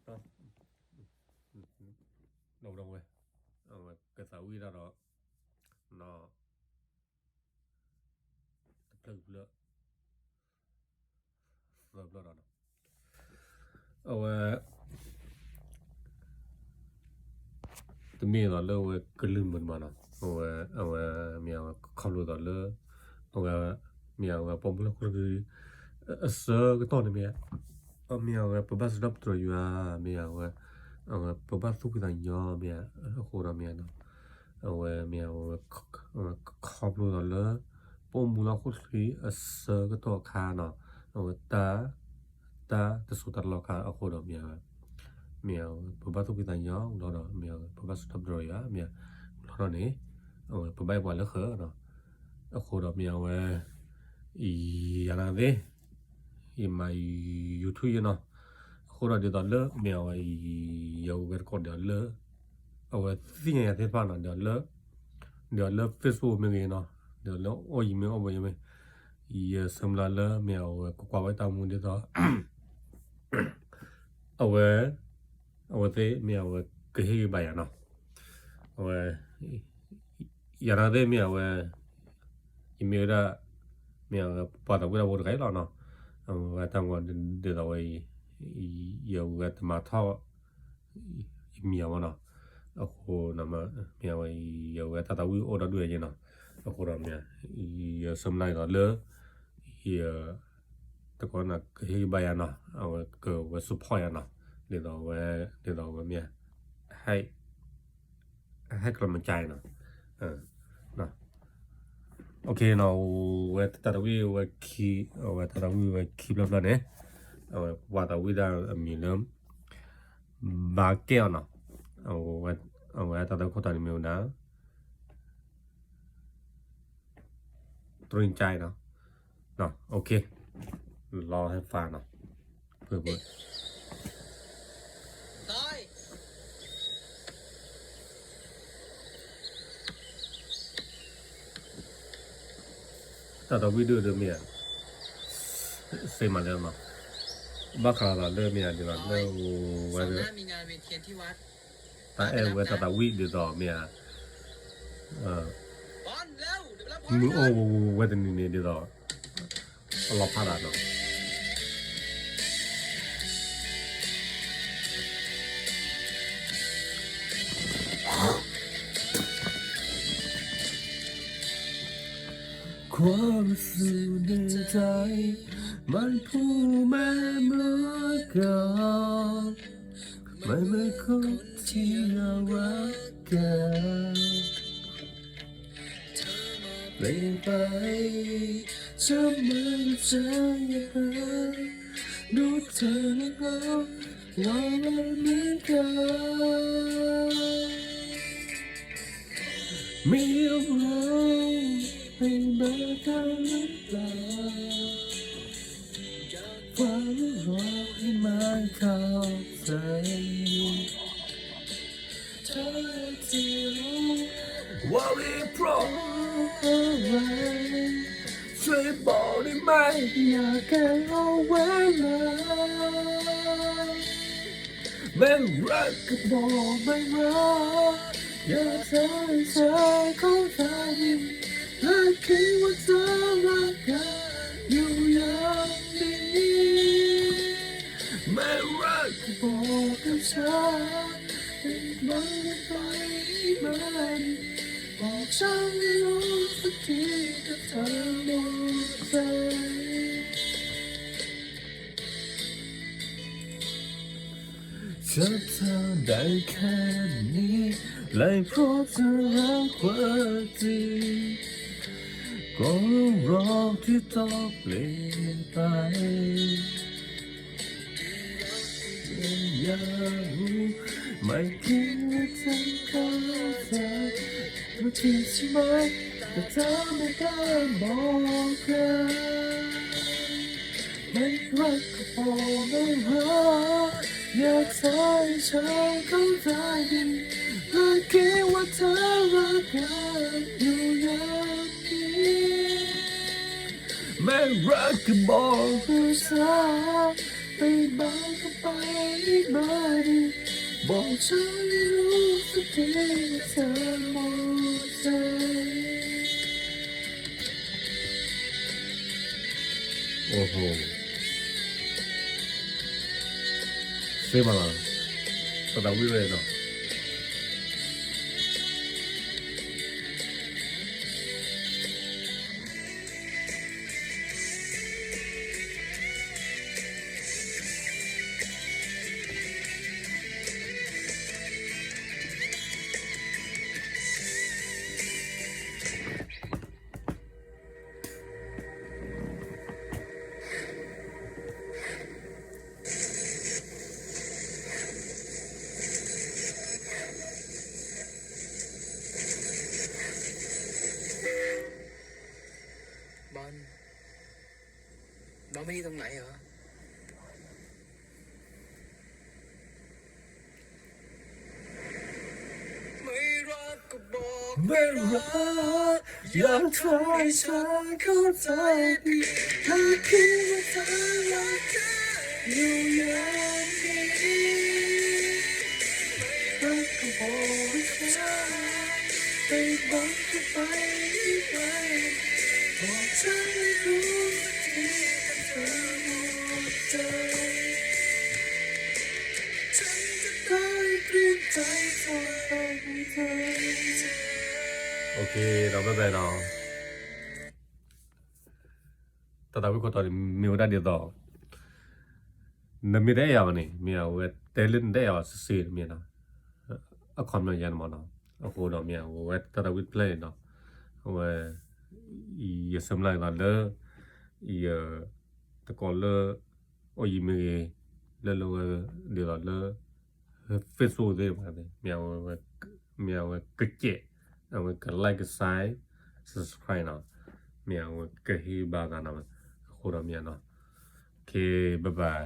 เนาะđồng rồi cái sáu uy ra đó nó thực lượng rồi đó tụi mình là lâu cái lưng mình mà nó mèo không luôn đó lơ mèo bông lắc cái sơ cái to này mèo bắp sắp rồi mèo bắp súp cái nhỏ mèo khô đó mèo nó mèo không luôn đó lơ bông lắc cái sơ cái to khá nó ta số tạt lọ khá khô đó mèo bắp súp cái nhỏ đó mèo bắp súp rồi mèo đó này bắp bò lắc khở nó khô đó mèo 이야나데 이마 유튜브나 호라데 달러 메와 여우가 거달러 어와 시냐 대파나 달러 페이스북 메게나 달러 오이메 오보이메 이 섬라러 메와 과와 타문데다 어와데 메와 그해 바야나 어와 야나데 메와 이메라 mèo bỏ tàu cái cái đó nó và tao còn để tàu ấy nhiều cái mà thao mèo mà nó hồ nằm mèo ấy nhiều cái tàu ô đó đuổi như nó hồ đó mèo sớm nay nó lỡ thì tao còn là cái bài nó cờ và support nó để tàu mèo hay cái mình chạy nó nó ok now we tarawi we keep la ne wa ta wi da mi lum ba ke no we ta da ko ta ni mi na trin chai no ok loให้ฟังnoเพื่อแต่เราวิดีโอเดิมเนี่ยเซมาแล้วเนาะบ้าขาเราเริ่มเนี่ยดีกว่าเริ่มวันนี้มีงานเวียนเทียนที่วัดแต่เวลาวิดีโอเนี่ยมึงโอ้วันนี้เนี่ยดีกว่าเราพลาดเนาะความสุขในใจมันพูดไม่เหมือนกันไม่เหมือนคนที่เรารักกันเปลี่ยนไปจะไม่ใจดูเธอแล้วว่าไม่เหมือนกันมีอะไรให้มาได้หรือเปล่าความรักให้มาเข้าใจเธอที่รู้ว่ารีบเพราะอะไรช่วยบอกได้ไหมอยากแค่เอาไว้เลยไม่รักก็บอกไม่รักอยากให้เธอเข้าใจและคิดว่าเธอรักกันอยู่อย่างนี้ไม่รักก็บอกกับฉันมันไปมันบอกฉันรู้สักทีถ้าเธอหมดใจจะเธอได้แค่นี้เลยเพราะเธอรักกว่าจริงก็รอที่ต้องเปลี่ยนไปอยากรู้ไม่คิดว่าจะเข้าใจว่าจริงใช่ไหมแต่เธอไม่ได้บอกกันไม่รักก็บอกไม่รักอยากให้ฉันเข้าใจดีและคิดว่าเธอรักกันอยู่อย่างนี้ไม่รักก็บอกกับฉันไม่บอกก็ body บอกฉันให้รู้สักทีว่าเธอหมดใจ โอ้โหเซ่มาละตะดาวิเลยเนาะบอลไม่ดีตรงไหนเหรอไม่รักก็บอกไม่รักอยากทำให้ฉันเข้าใจผิดถ้าคิดว่าเธอรักกันอยู่อย่างนี้ไม่รักก็บอกให้ฉันไปบอกก็ไปไปบอกฉันให้รู้สักทีเธอหมดใจฉันจะได้เปลี่ยนใจเธอให้เธอ โอเคเราไม่ไปเนาะตะดาวิคนตอนนี้มีวันเดียวต่อนั่นไม่ได้ยาวนี่มีเอาเตลินได้ยาวสิมีเนาะอะคอมมันยันมาเนาะอะโหเนาะมีเอาตะดาวิเพลย์เนาะว่าอีสำลักนั่นเลยอีตะกอนเลยโอ้ยมีเลยเดี๋ยวเลย Facebook ได้มาเลยมีเอากระเจี๊ยเอากระไลค์กระไซส์ subscribe เนาะมีเอากระฮีบากันเนาะโคตรมีเนาะโอเคบ๊ายบาย